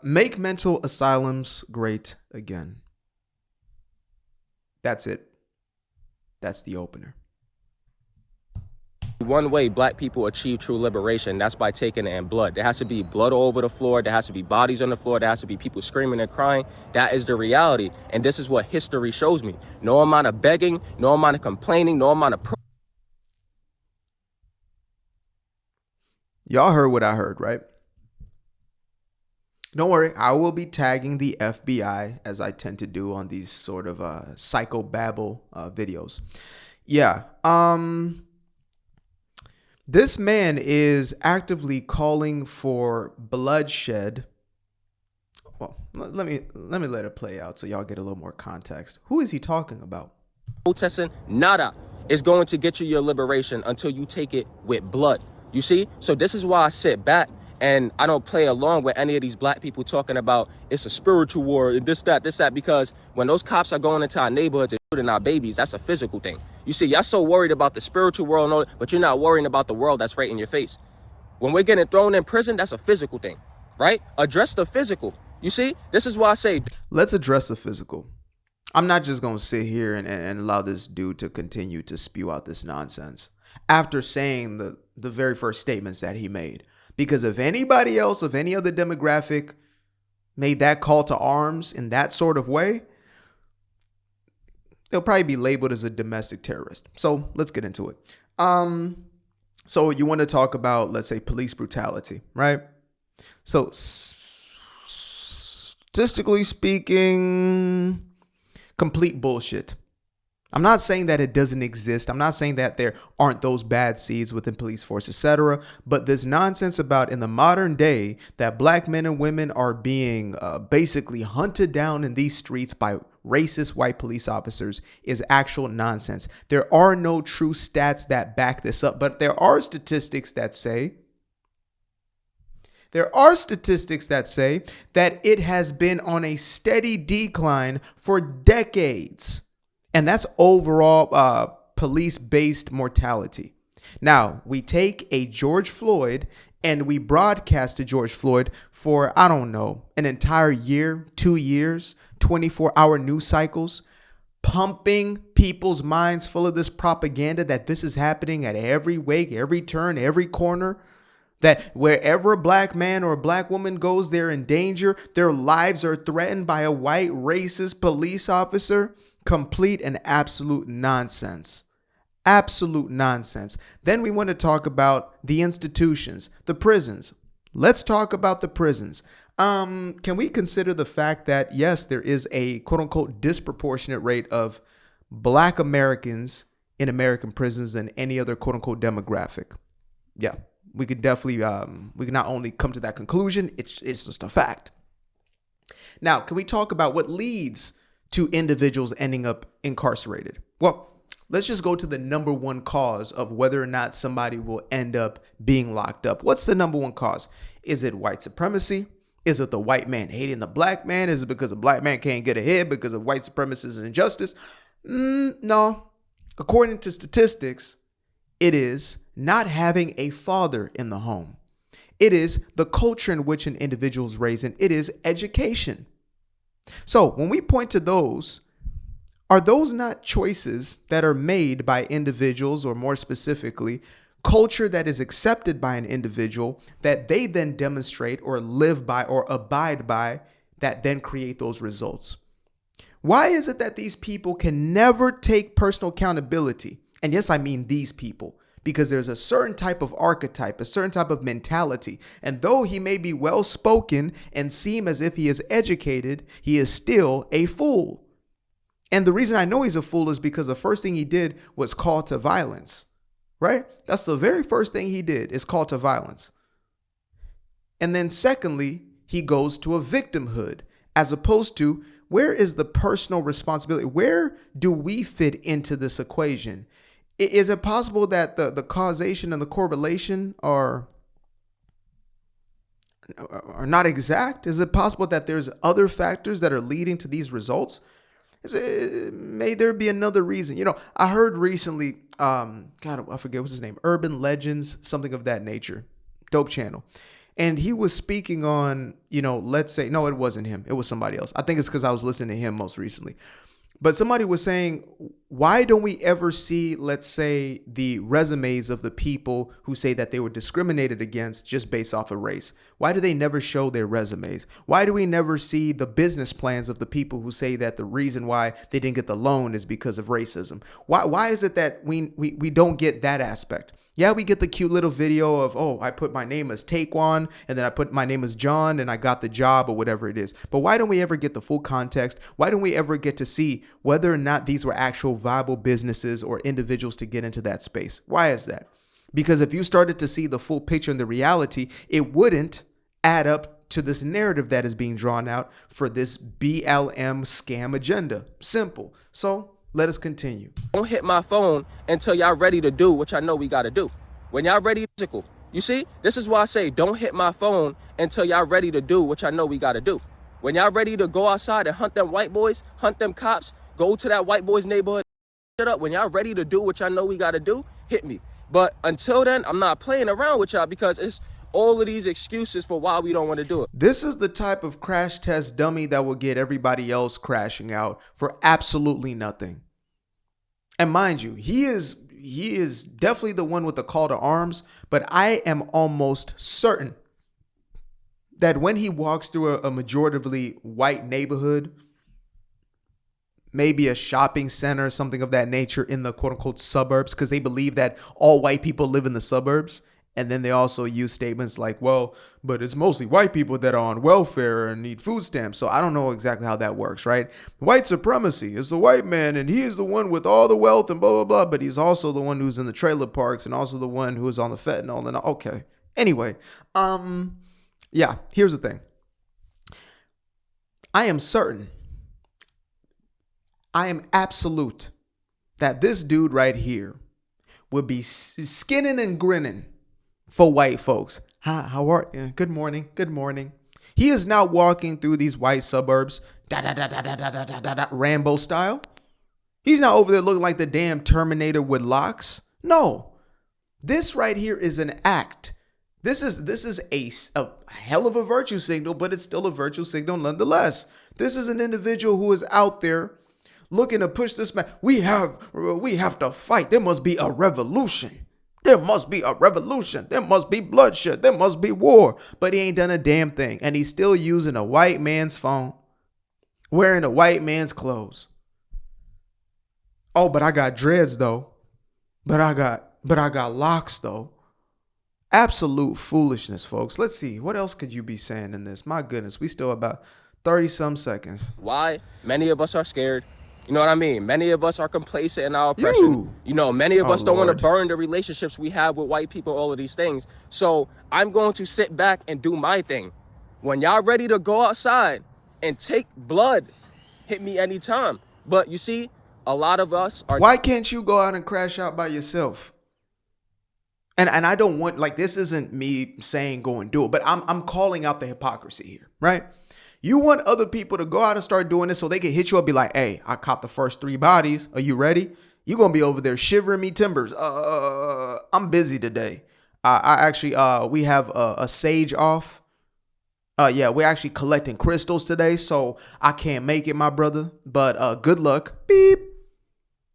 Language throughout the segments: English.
Make mental asylums great again. That's it. That's the opener. One way black people achieve true liberation, that's by taking it in blood. There has to be blood all over the floor. There has to be bodies on the floor. There has to be people screaming and crying. That is the reality. And this is what history shows me. No amount of begging, no amount of complaining, no amount of... Y'all heard what I heard, right? Don't worry, I will be tagging the FBI as I tend to do on these sort of psychobabble videos. Yeah. This man is actively calling for bloodshed. Well, let me let it play out so y'all get a little more context. Who is he talking about? Protesting, nada is going to get you your liberation until you take it with blood. You see? So this is why I sit back and I don't play along with any of these black people talking about it's a spiritual war and this, that, because when those cops are going into our neighborhoods and shooting our babies, that's a physical thing. You see, y'all so worried about the spiritual world, and all, but you're not worrying about the world that's right in your face. When we're getting thrown in prison, that's a physical thing, right? Address the physical. You see, this is why I say, let's address the physical. I'm not just going to sit here and allow this dude to continue to spew out this nonsense after saying the very first statements that he made. Because if anybody else of any other demographic made that call to arms in that sort of way, they'll probably be labeled as a domestic terrorist. So let's get into it. So you want to talk about, let's say, police brutality, right? So statistically speaking, complete bullshit. I'm not saying that it doesn't exist. I'm not saying that there aren't those bad seeds within police force, etc. But this nonsense about in the modern day that black men and women are being basically hunted down in these streets by racist white police officers is actual nonsense. There are no true stats that back this up, but there are statistics that say that it has been on a steady decline for decades. And that's overall police-based mortality. Now, we take a George Floyd and we broadcast to George Floyd for, I don't know, an entire year, 2 years, 24-hour news cycles, pumping people's minds full of this propaganda that this is happening at every wake, every turn, every corner. That wherever a black man or a black woman goes, they're in danger. Their lives are threatened by a white racist police officer. Complete and absolute nonsense. Absolute nonsense. Then we want to talk about the institutions, the prisons. Let's talk about the prisons. Can we consider the fact that, yes, there is a quote unquote disproportionate rate of black Americans in American prisons than any other quote unquote demographic? Yeah, we could definitely, we can not only come to that conclusion, it's just a fact. Now, can we talk about what leads to individuals ending up incarcerated? Well, let's just go to the number one cause of whether or not somebody will end up being locked up. What's the number one cause? Is it white supremacy? Is it the white man hating the black man? Is it because the black man can't get ahead because of white supremacists and injustice? No. According to statistics, it is not having a father in the home. It is the culture in which an individual is raised in. It is education. So when we point to those, are those not choices that are made by individuals, or more specifically, culture that is accepted by an individual that they then demonstrate or live by or abide by, that then create those results? Why is it that these people can never take personal accountability? And yes, I mean these people, because there's a certain type of archetype, a certain type of mentality. And though he may be well-spoken and seem as if he is educated, he is still a fool. And the reason I know he's a fool is because the first thing he did was call to violence, right? That's the very first thing he did, is call to violence. And then secondly, he goes to a victimhood, as opposed to, where is the personal responsibility? Where do we fit into this equation? Is it possible that the causation and the correlation are not exact? Is it possible that there's other factors that are leading to these results? May there be another reason? I heard recently, I forget what's his name, Urban Legends, something of that nature, dope channel. And he was speaking on, let's say, no, it wasn't him. It was somebody else. I think it's because I was listening to him most recently. But somebody was saying, why don't we ever see, let's say, the resumes of the people who say that they were discriminated against just based off of race? Why do they never show their resumes? Why do we never see the business plans of the people who say that the reason why they didn't get the loan is because of racism? Why is it that we don't get that aspect? Yeah, we get the cute little video of, oh, I put my name as Taekwon and then I put my name as John and I got the job or whatever it is. But why don't we ever get the full context? Why don't we ever get to see whether or not these were actual viable businesses or individuals to get into that space? Why is that? Because if you started to see the full picture and the reality, it wouldn't add up to this narrative that is being drawn out for this BLM scam agenda. Simple. So let us continue. Don't hit my phone until y'all ready to do what y'all know we got to do. When y'all ready, physical. You see, this is why I say don't hit my phone until y'all ready to do what y'all know we got to do. When y'all ready to go outside and hunt them white boys, hunt them cops, go to that white boy's neighborhood, shut up. When y'all ready to do what y'all know we got to do, hit me. But until then, I'm not playing around with y'all because it's all of these excuses for why we don't want to do it. This is the type of crash test dummy that will get everybody else crashing out for absolutely nothing. And mind you, he is definitely the one with the call to arms, but I am almost certain that when he walks through a majoritively white neighborhood, maybe a shopping center, something of that nature in the quote unquote suburbs, because they believe that all white people live in the suburbs. And then they also use statements like, well, but it's mostly white people that are on welfare and need food stamps. So I don't know exactly how that works, right? White supremacy is a white man and he is the one with all the wealth and blah, blah, blah. But he's also the one who's in the trailer parks and also the one who is on the fentanyl. And okay. Anyway, yeah, here's the thing. I am certain, I am absolute that this dude right here would be skinning and grinning for white folks. Hi, how are you? Good morning. Good morning. He is now walking through these white suburbs, Rambo style. He's not over there looking like the damn Terminator with locks. No, this right here is an act. This is a hell of a virtue signal, but it's still a virtue signal nonetheless. This is an individual who is out there looking to push this man. We have to fight. There must be a revolution. There must be a revolution. There must be bloodshed. There must be war. But he ain't done a damn thing. And he's still using a white man's phone, wearing a white man's clothes. Oh, but I got dreads though. But I got locks though. Absolute foolishness, folks. Let's see. What else could you be saying in this? My goodness, we still about 30 some seconds. Why? Many of us are scared. You know what I mean? Many of us are complacent in our oppression. Many of us don't want to burn the relationships we have with white people, all of these things. So I'm going to sit back and do my thing. When y'all ready to go outside and take blood, hit me anytime. But you see, a lot of us are. Why can't you go out and crash out by yourself? And I don't want, like, this isn't me saying go and do it, but I'm calling out the hypocrisy here, right? You want other people to go out and start doing this so they can hit you up, be like, hey, I caught the first 3 bodies. Are you ready? You're going to be over there shivering me timbers. I'm busy today. We have a sage off. We're actually collecting crystals today, so I can't make it, my brother. But good luck. Beep.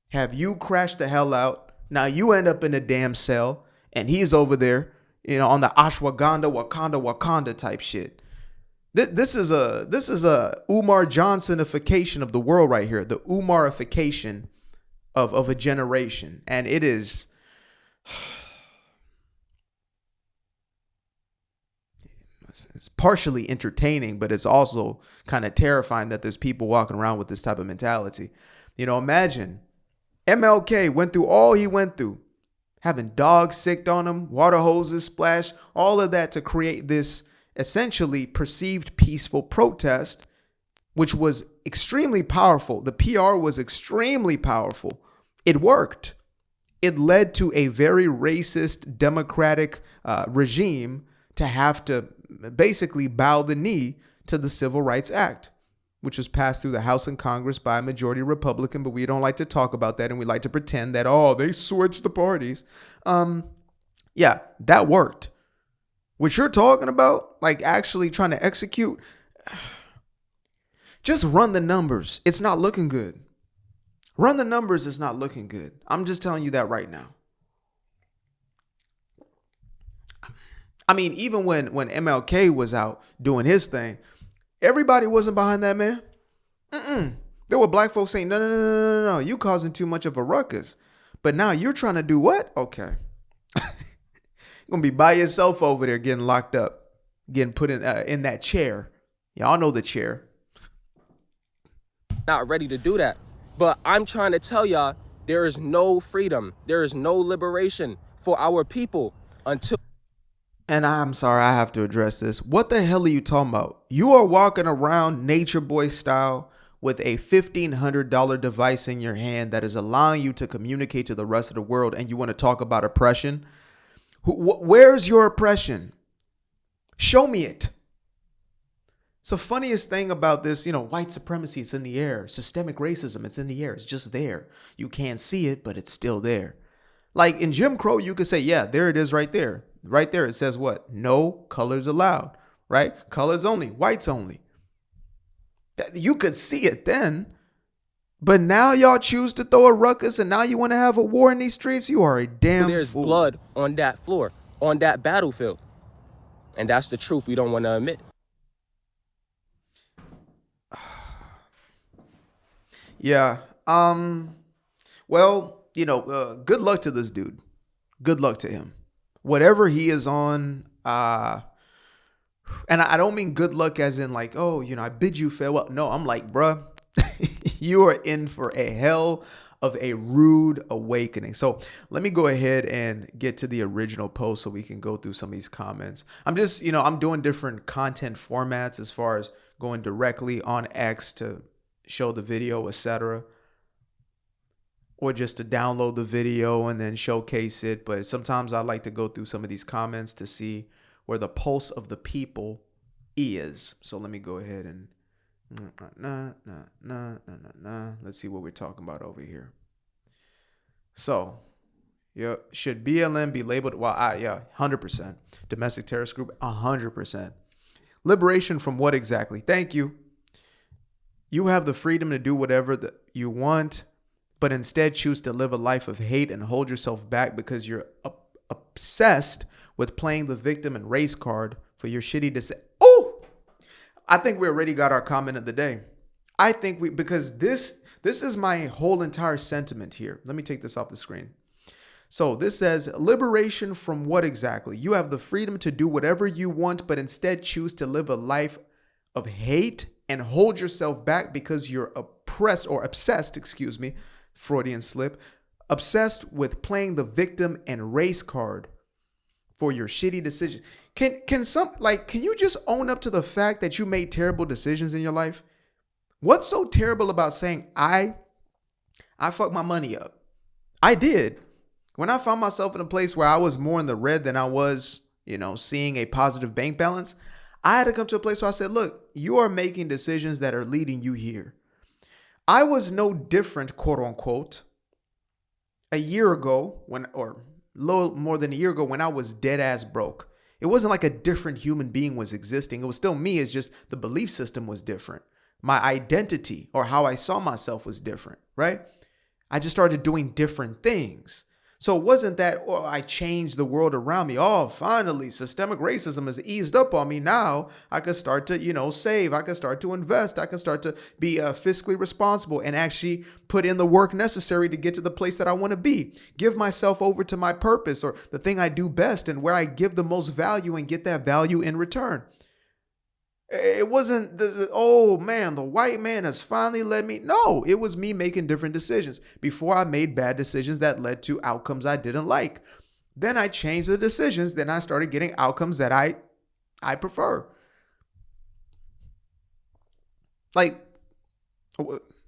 Have you crashed the hell out? Now you end up in a damn cell, and he's over there, on the ashwagandha, Wakanda type shit. This is a Umar Johnsonification of the world right here. The Umarification of a generation. And it is, it's partially entertaining, but it's also kind of terrifying that there's people walking around with this type of mentality. Imagine MLK went through all he went through, having dogs sicked on him, water hoses splashed, all of that to create this essentially perceived peaceful protest, which was extremely powerful. The PR was extremely powerful. It worked. It led to a very racist democratic regime to have to basically bow the knee to the Civil Rights Act, which was passed through the House and Congress by a majority Republican, but we don't like to talk about that, and we like to pretend that, they switched the parties. Yeah, that worked. What you're talking about, like actually trying to execute, just run the numbers. It's not looking good. Run the numbers. It's not looking good. I'm just telling you that right now. I mean, even when MLK was out doing his thing, everybody wasn't behind that man. There were black folks saying, no, you causing too much of a ruckus. But now you're trying to do what? Okay. You're going to be by yourself over there getting locked up, getting put in that chair. Y'all know the chair. Not ready to do that. But I'm trying to tell y'all, there is no freedom. There is no liberation for our people until. And I'm sorry, I have to address this. What the hell are you talking about? You are walking around nature boy style with a $1,500 device in your hand that is allowing you to communicate to the rest of the world, and you want to talk about oppression? Where's your oppression? Show me it. It's the funniest thing about this, white supremacy, it's in the air. Systemic racism, it's in the air. It's just there. You can't see it, but it's still there. Like in Jim Crow, you could say, yeah, there it is right there. Right there, it says what? No colors allowed, right? Colors only, whites only. You could see it then. But now y'all choose to throw a ruckus and now you want to have a war in these streets? You are a damn there's fool. Blood on that floor, on that battlefield. And that's the truth we don't want to admit. Yeah. Well, good luck to this dude. Good luck to him. Whatever he is on, and I don't mean good luck as in like, oh, I bid you farewell. No, I'm like, bruh, you are in for a hell of a rude awakening. So let me go ahead and get to the original post so we can go through some of these comments. I'm just, I'm doing different content formats as far as going directly on X to show the video, etc., or just to download the video and then showcase it. But sometimes I like to go through some of these comments to see where the pulse of the people is. So let me go ahead and let's see what we're talking about over here. So, yeah, should BLM be labeled? Well, 100%. Domestic terrorist group, 100%. Liberation from what exactly? Thank you. You have the freedom to do whatever you want, but instead choose to live a life of hate and hold yourself back because you're obsessed with playing the victim and race card for your shitty decision. Oh, I think we already got our comment of the day. I think because this is my whole entire sentiment here. Let me take this off the screen. So this says, liberation from what exactly? You have the freedom to do whatever you want, but instead choose to live a life of hate and hold yourself back because you're obsessed, Freudian slip, obsessed with playing the victim and race card for your shitty decision. Can you just own up to the fact that you made terrible decisions in your life? What's so terrible about saying I fucked my money up? I did. When I found myself in a place where I was more in the red than I was, seeing a positive bank balance, I had to come to a place where I said, look, you are making decisions that are leading you here. I was no different, quote unquote, a year ago or a little more than a year ago when I was dead ass broke. It wasn't like a different human being was existing. It was still me. It's just the belief system was different. My identity or how I saw myself was different, right? I just started doing different things. So it wasn't that, I changed the world around me. Oh, finally, systemic racism has eased up on me. Now I can start to, save. I can start to invest. I can start to be fiscally responsible and actually put in the work necessary to get to the place that I want to be. Give myself over to my purpose or the thing I do best and where I give the most value and get that value in return. It wasn't the white man has finally led me. No, it was me making different decisions. Before I made bad decisions that led to outcomes I didn't like. Then I changed the decisions. Then I started getting outcomes that I prefer. Like,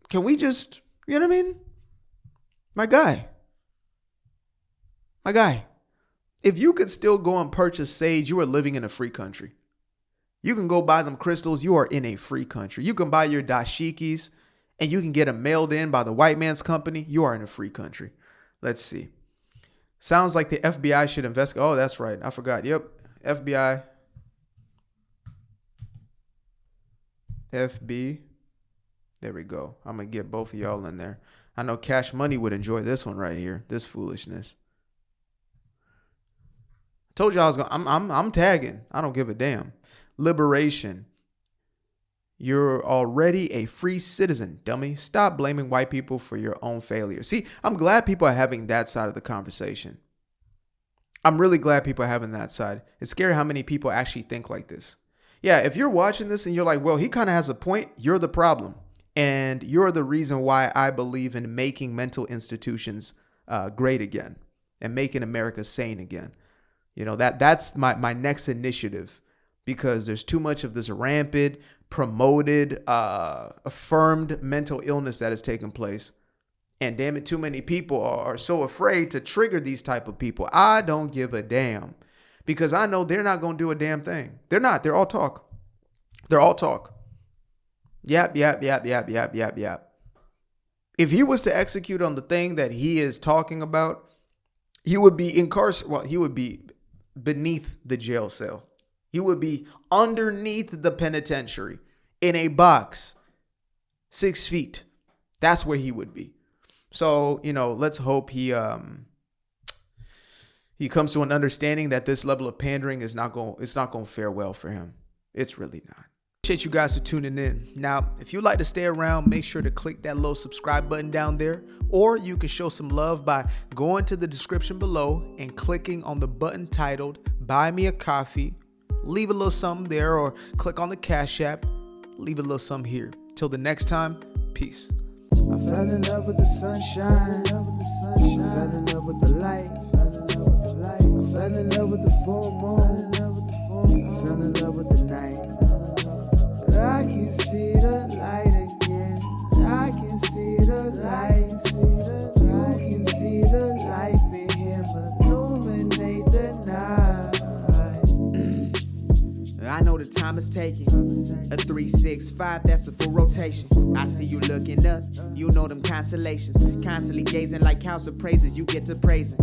can we just, you know what I mean? My guy, if you could still go and purchase sage, you are living in a free country. You can go buy them crystals. You are in a free country. You can buy your dashikis and you can get them mailed in by the white man's company. You are in a free country. Let's see. Sounds like the FBI should investigate. Oh, that's right. I forgot. Yep. FBI. FB. There we go. I'm going to get both of y'all in there. I know Cash Money would enjoy this one right here. This foolishness. I told you I was going to, I'm tagging. I don't give a damn. Liberation. You're already a free citizen, dummy. Stop blaming white people for your own failure. See, I'm glad people are having that side of the conversation. I'm really glad people are having that side. It's scary how many people actually think like this. Yeah, if you're watching this and you're like, well, he kind of has a point, you're the problem. And you're the reason why I believe in making mental institutions great again and making America sane again. You know, that's my next initiative, because there's too much of this rampant, promoted, affirmed mental illness that has taken place. And damn it, too many people are so afraid to trigger these type of people. I don't give a damn, because I know they're not going to do a damn thing. They're not. They're all talk. They're all talk. Yap. If he was to execute on the thing that he is talking about, he would be incarcerated. Well, he would be beneath the jail cell. He would be underneath the penitentiary in a box, 6 feet. That's where he would be. So, you know, let's hope he comes to an understanding that this level of pandering is not going to fare well for him. It's really not. Appreciate you guys for tuning in. Now, if you'd like to stay around, make sure to click that little subscribe button down there, or you can show some love by going to the description below and clicking on the button titled Buy Me a Coffee. Leave a little something there, or click on the Cash App. Leave a little something here. Till the next time, peace. I fell in love with the sunshine. I fell in love with the light. I fell in love with the full moon. I fell in love with the night. But I can see the light again. I can see the light. You can see the life in him illuminate the night. I know the time is taking. A 365, that's a full rotation. I see you looking up, you know them constellations. Constantly gazing like house of praises, you get to praising.